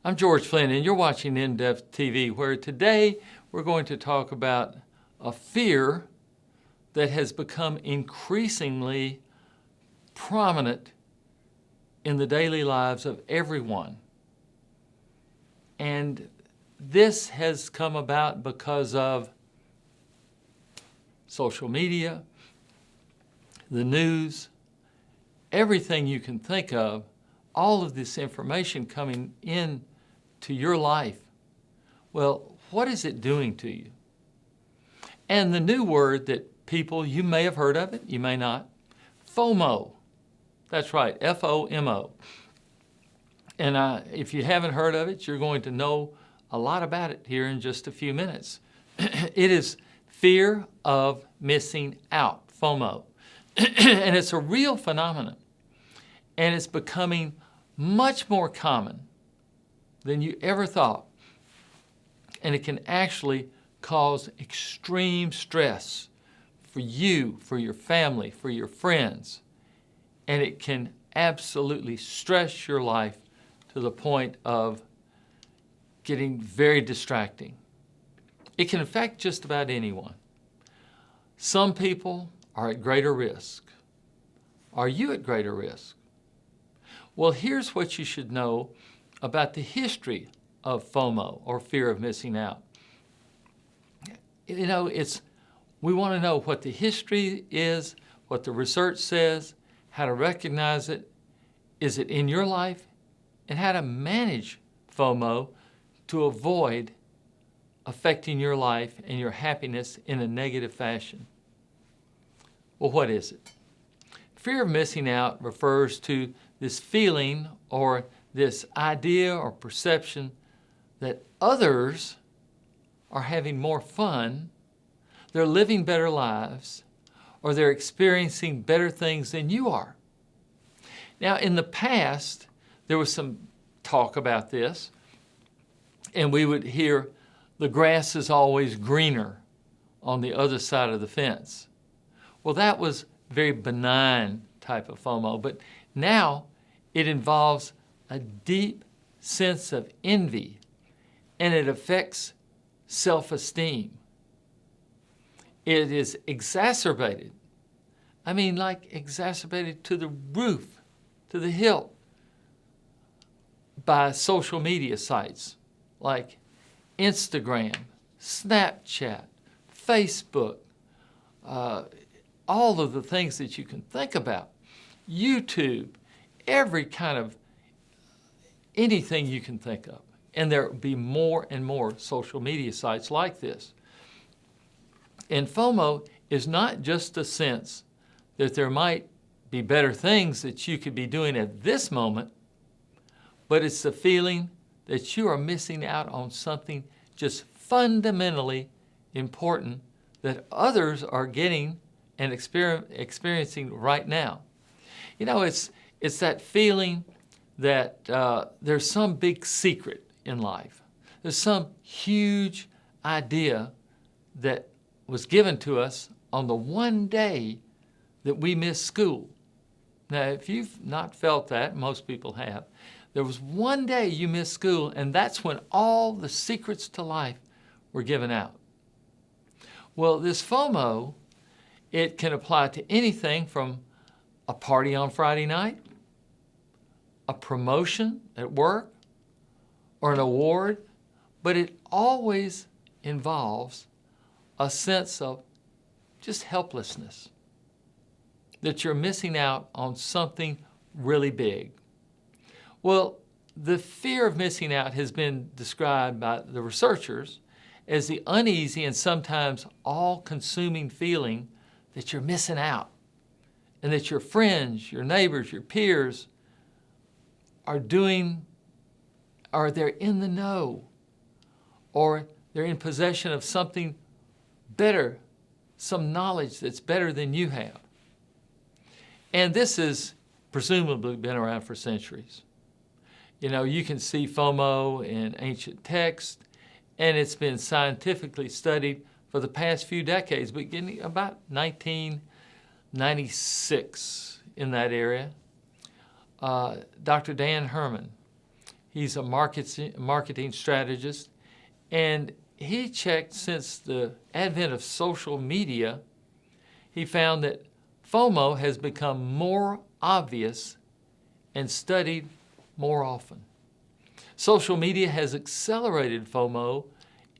I'm George Flynn, and you're watching In-Depth TV, where today we're going to talk about a fear that has become increasingly prominent in the daily lives of everyone. And this has come about because of social media, the news, everything you can think of, all of this information coming in to your life. Well, what is it doing to you? And the new word that people, you may have heard of it, you may not, FOMO. That's right, F-O-M-O. And if you haven't heard of it, you're going to know a lot about it here in just a few minutes. It is fear of missing out, FOMO. And it's a real phenomenon. And it's becoming much more common than you ever thought. And it can actually cause extreme stress for you, for your family, for your friends. And it can absolutely stress your life to the point of getting very distracting. It can affect just about anyone. Some people are at greater risk. Are you at greater risk? Well, here's what you should know about the history of FOMO, or fear of missing out. You know, we want to know what the history is, what the research says, how to recognize it, is it in your life, and how to manage FOMO to avoid affecting your life and your happiness in a negative fashion. Well, what is it? Fear of missing out refers to this feeling or this idea or perception that others are having more fun, they're living better lives, or they're experiencing better things than you are. Now, in the past, there was some talk about this, and we would hear the grass is always greener on the other side of the fence. Well, that was very benign type of FOMO, but now it involves a deep sense of envy, and it affects self-esteem. It is exacerbated. I mean, like exacerbated to the roof, to the hilt, by social media sites like Instagram, Snapchat, Facebook, all of the things that you can think about, YouTube, every kind of anything you can think of. And there will be more and more social media sites like this. And FOMO is not just a sense that there might be better things that you could be doing at this moment, but it's the feeling that you are missing out on something just fundamentally important that others are getting and experiencing right now. You know, it's that feeling that there's some big secret in life. There's some huge idea that was given to us on the one day that we missed school. Now, if you've not felt that, most people have, there was one day you missed school, and that's when all the secrets to life were given out. Well, this FOMO, it can apply to anything from a party on Friday night, a promotion at work, or an award, but it always involves a sense of just helplessness, that you're missing out on something really big. Well, the fear of missing out has been described by the researchers as the uneasy and sometimes all-consuming feeling that you're missing out, and that your friends, your neighbors, your peers are doing, or they're in the know, or they're in possession of something better, some knowledge that's better than you have. And this has presumably been around for centuries. You know, you can see FOMO in ancient texts, and it's been scientifically studied for the past few decades, beginning about 1996 in that area. Dr. Dan Herman He's a marketing strategist, and he checked since the advent of social media, he found that FOMO has become more obvious and studied more often. Social media has accelerated FOMO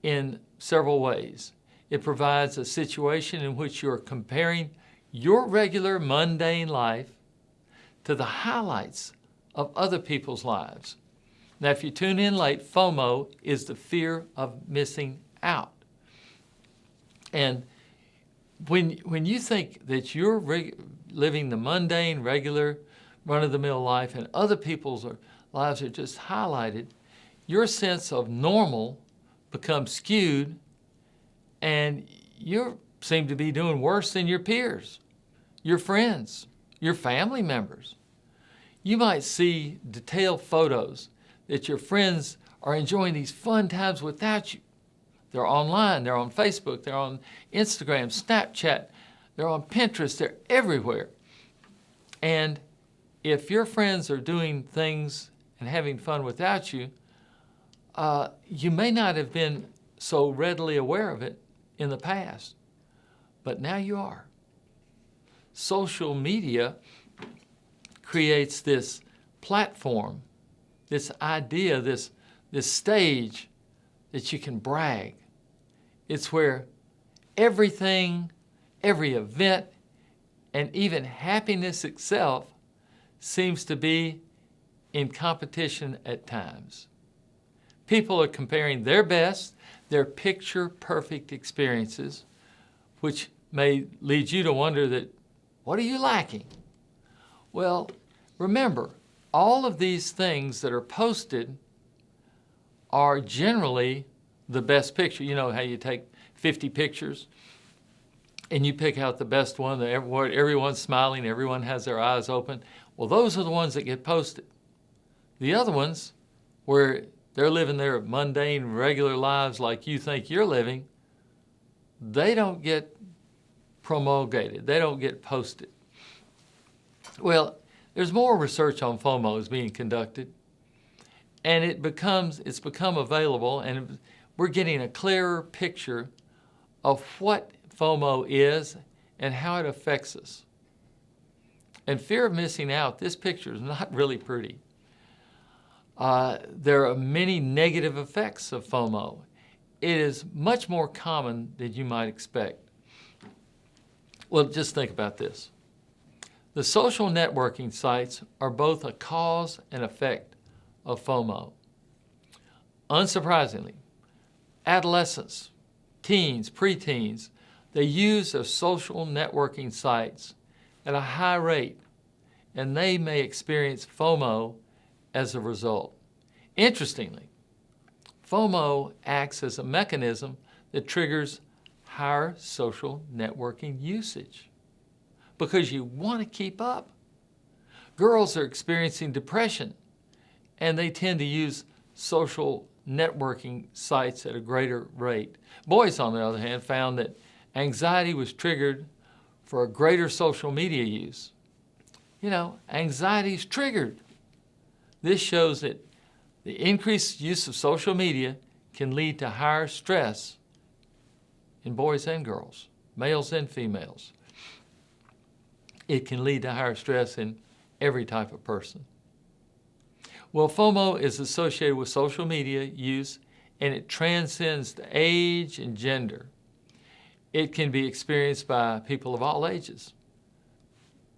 in several ways. It provides a situation in which you're comparing your regular mundane life to the highlights of other people's lives. Now, if you tune in late, FOMO is the fear of missing out. And when you think that you're living the mundane, regular, run-of-the-mill life and other people's lives are just highlighted, your sense of normal becomes skewed and you seem to be doing worse than your peers, your friends, your family members. You might see detailed photos that your friends are enjoying these fun times without you. They're online, they're on Facebook, they're on Instagram, Snapchat, they're on Pinterest, they're everywhere. And if your friends are doing things and having fun without you, you may not have been so readily aware of it in the past, but now you are. Social media creates this platform, this idea, this stage that you can brag. It's where everything, every event, and even happiness itself seems to be in competition at times. People are comparing their best, their picture-perfect experiences, which may lead you to wonder that, what are you lacking? Well, remember, all of these things that are posted are generally the best picture. You know how you take 50 pictures and you pick out the best one, everyone's smiling, everyone has their eyes open. Well, those are the ones that get posted. The other ones, where they're living their mundane, regular lives like you think you're living, they don't get promulgated. They don't get posted. Well, there's more research on FOMO is being conducted, and it's become available, and we're getting a clearer picture of what FOMO is and how it affects us. And fear of missing out, this picture is not really pretty. There are many negative effects of FOMO. It is much more common than you might expect. Well, just think about this. The social networking sites are both a cause and effect of FOMO. Unsurprisingly, adolescents, teens, preteens, they use their social networking sites at a high rate, and they may experience FOMO as a result. Interestingly, FOMO acts as a mechanism that triggers higher social networking usage because you want to keep up. Girls are experiencing depression, and they tend to use social networking sites at a greater rate. Boys, on the other hand, found that anxiety was triggered for a greater social media use. You know, anxiety is triggered. This shows that the increased use of social media can lead to higher stress in boys and girls, males and females. It can lead to higher stress in every type of person. Well, FOMO is associated with social media use, and it transcends to age and gender. It can be experienced by people of all ages.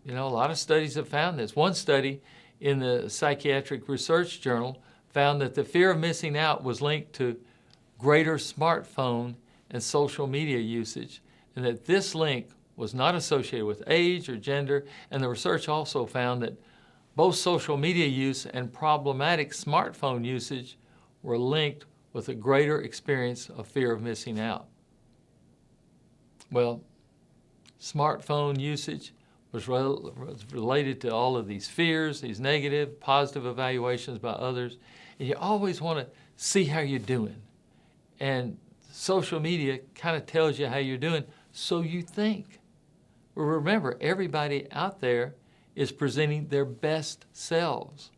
You know, a lot of studies have found this. One study in the Psychiatric Research Journal found that the fear of missing out was linked to greater smartphone and social media usage, and that this link was not associated with age or gender. And the research also found that both social media use and problematic smartphone usage were linked with a greater experience of fear of missing out. Well, smartphone usage was related to all of these fears, these negative, positive evaluations by others. And you always want to see how you're doing. And social media kind of tells you how you're doing, so you think. Well, remember, everybody out there is presenting their best selves.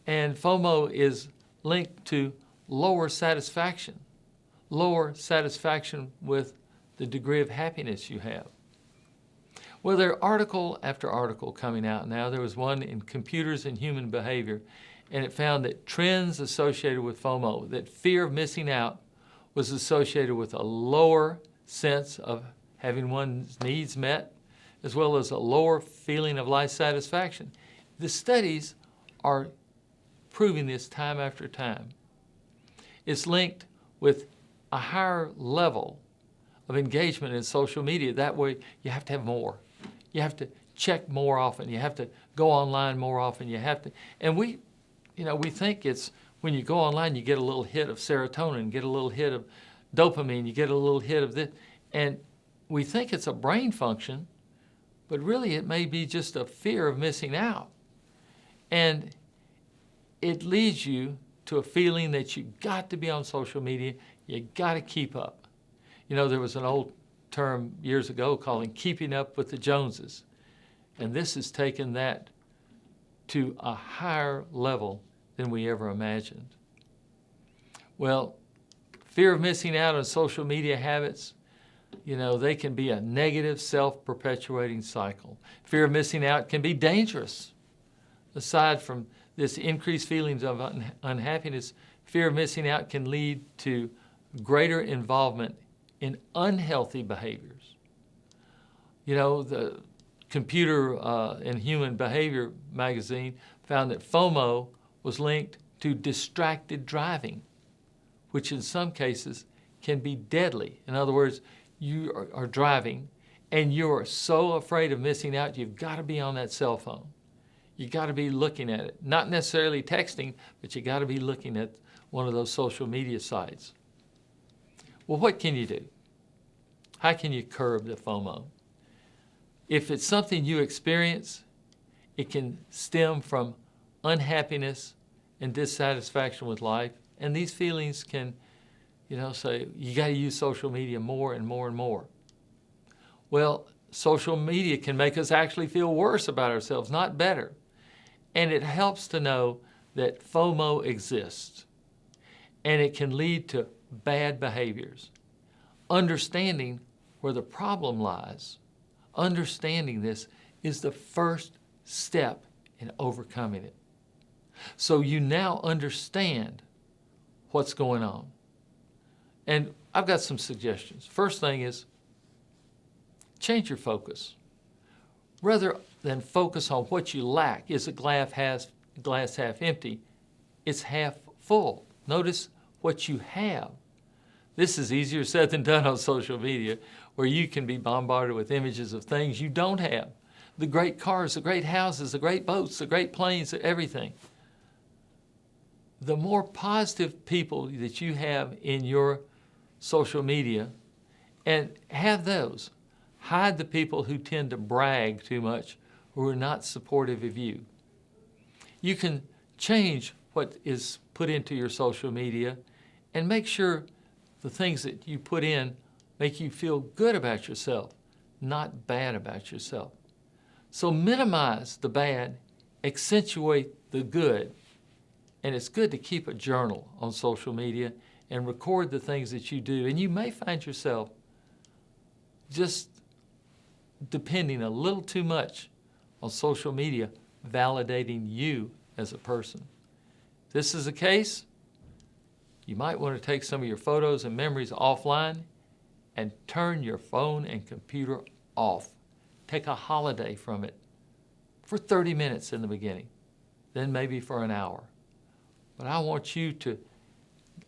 And FOMO is linked to lower satisfaction with the degree of happiness you have. Well, there are article after article coming out now. There was one in Computers and Human Behavior, and it found that trends associated with FOMO, that fear of missing out was associated with a lower sense of having one's needs met, as well as a lower feeling of life satisfaction. The studies are proving this time after time. It's linked with a higher level of engagement in social media. That way, you have to have more. You have to check more often. You have to go online more often. You have to, and we think it's when you go online, you get a little hit of serotonin, get a little hit of dopamine, you get a little hit of this, and we think it's a brain function, but really it may be just a fear of missing out. And it leads you to a feeling that you got to be on social media, you got to keep up. You know, there was an old term years ago called keeping up with the Joneses, and this has taken that to a higher level than we ever imagined. Well, fear of missing out on social media habits, you know, they can be a negative self-perpetuating cycle. Fear of missing out can be dangerous. Aside from this increased feelings of unhappiness, fear of missing out can lead to greater involvement in unhealthy behaviors. You know, the Computer and Human Behavior magazine found that FOMO was linked to distracted driving, which in some cases can be deadly. In other words, you are driving and you're so afraid of missing out, you've got to be on that cell phone. You got to be looking at it. Not necessarily texting, but you got to be looking at one of those social media sites. Well, what can you do? How can you curb the FOMO? If it's something you experience, it can stem from unhappiness and dissatisfaction with life. And these feelings can, say, you got to use social media more and more and more. Well, social media can make us actually feel worse about ourselves, not better. And it helps to know that FOMO exists. And it can lead to bad behaviors. Understanding where the problem lies, understanding this is the first step in overcoming it. So you now understand what's going on. And I've got some suggestions. First thing is change your focus. Rather than focus on what you lack, is a glass half empty, it's half full. Notice what you have. This is easier said than done on social media, where you can be bombarded with images of things you don't have. The great cars, the great houses, the great boats, the great planes, everything. The more positive people that you have in your social media, and have those. Hide the people who tend to brag too much, who are not supportive of you. You can change what is put into your social media and make sure the things that you put in make you feel good about yourself, not bad about yourself. So minimize the bad, accentuate the good, and it's good to keep a journal on social media and record the things that you do. And you may find yourself just depending a little too much on social media, validating you as a person. If this is the case, you might want to take some of your photos and memories offline and turn your phone and computer off. Take a holiday from it for 30 minutes in the beginning, then maybe for an hour. But I want you to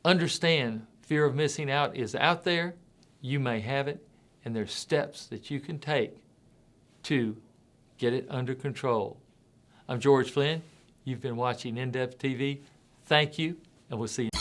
understand fear of missing out is out there, you may have it, and there's steps that you can take to get it under control. I'm George Flynn. You've been watching In-Depth TV. Thank you, and we'll see you.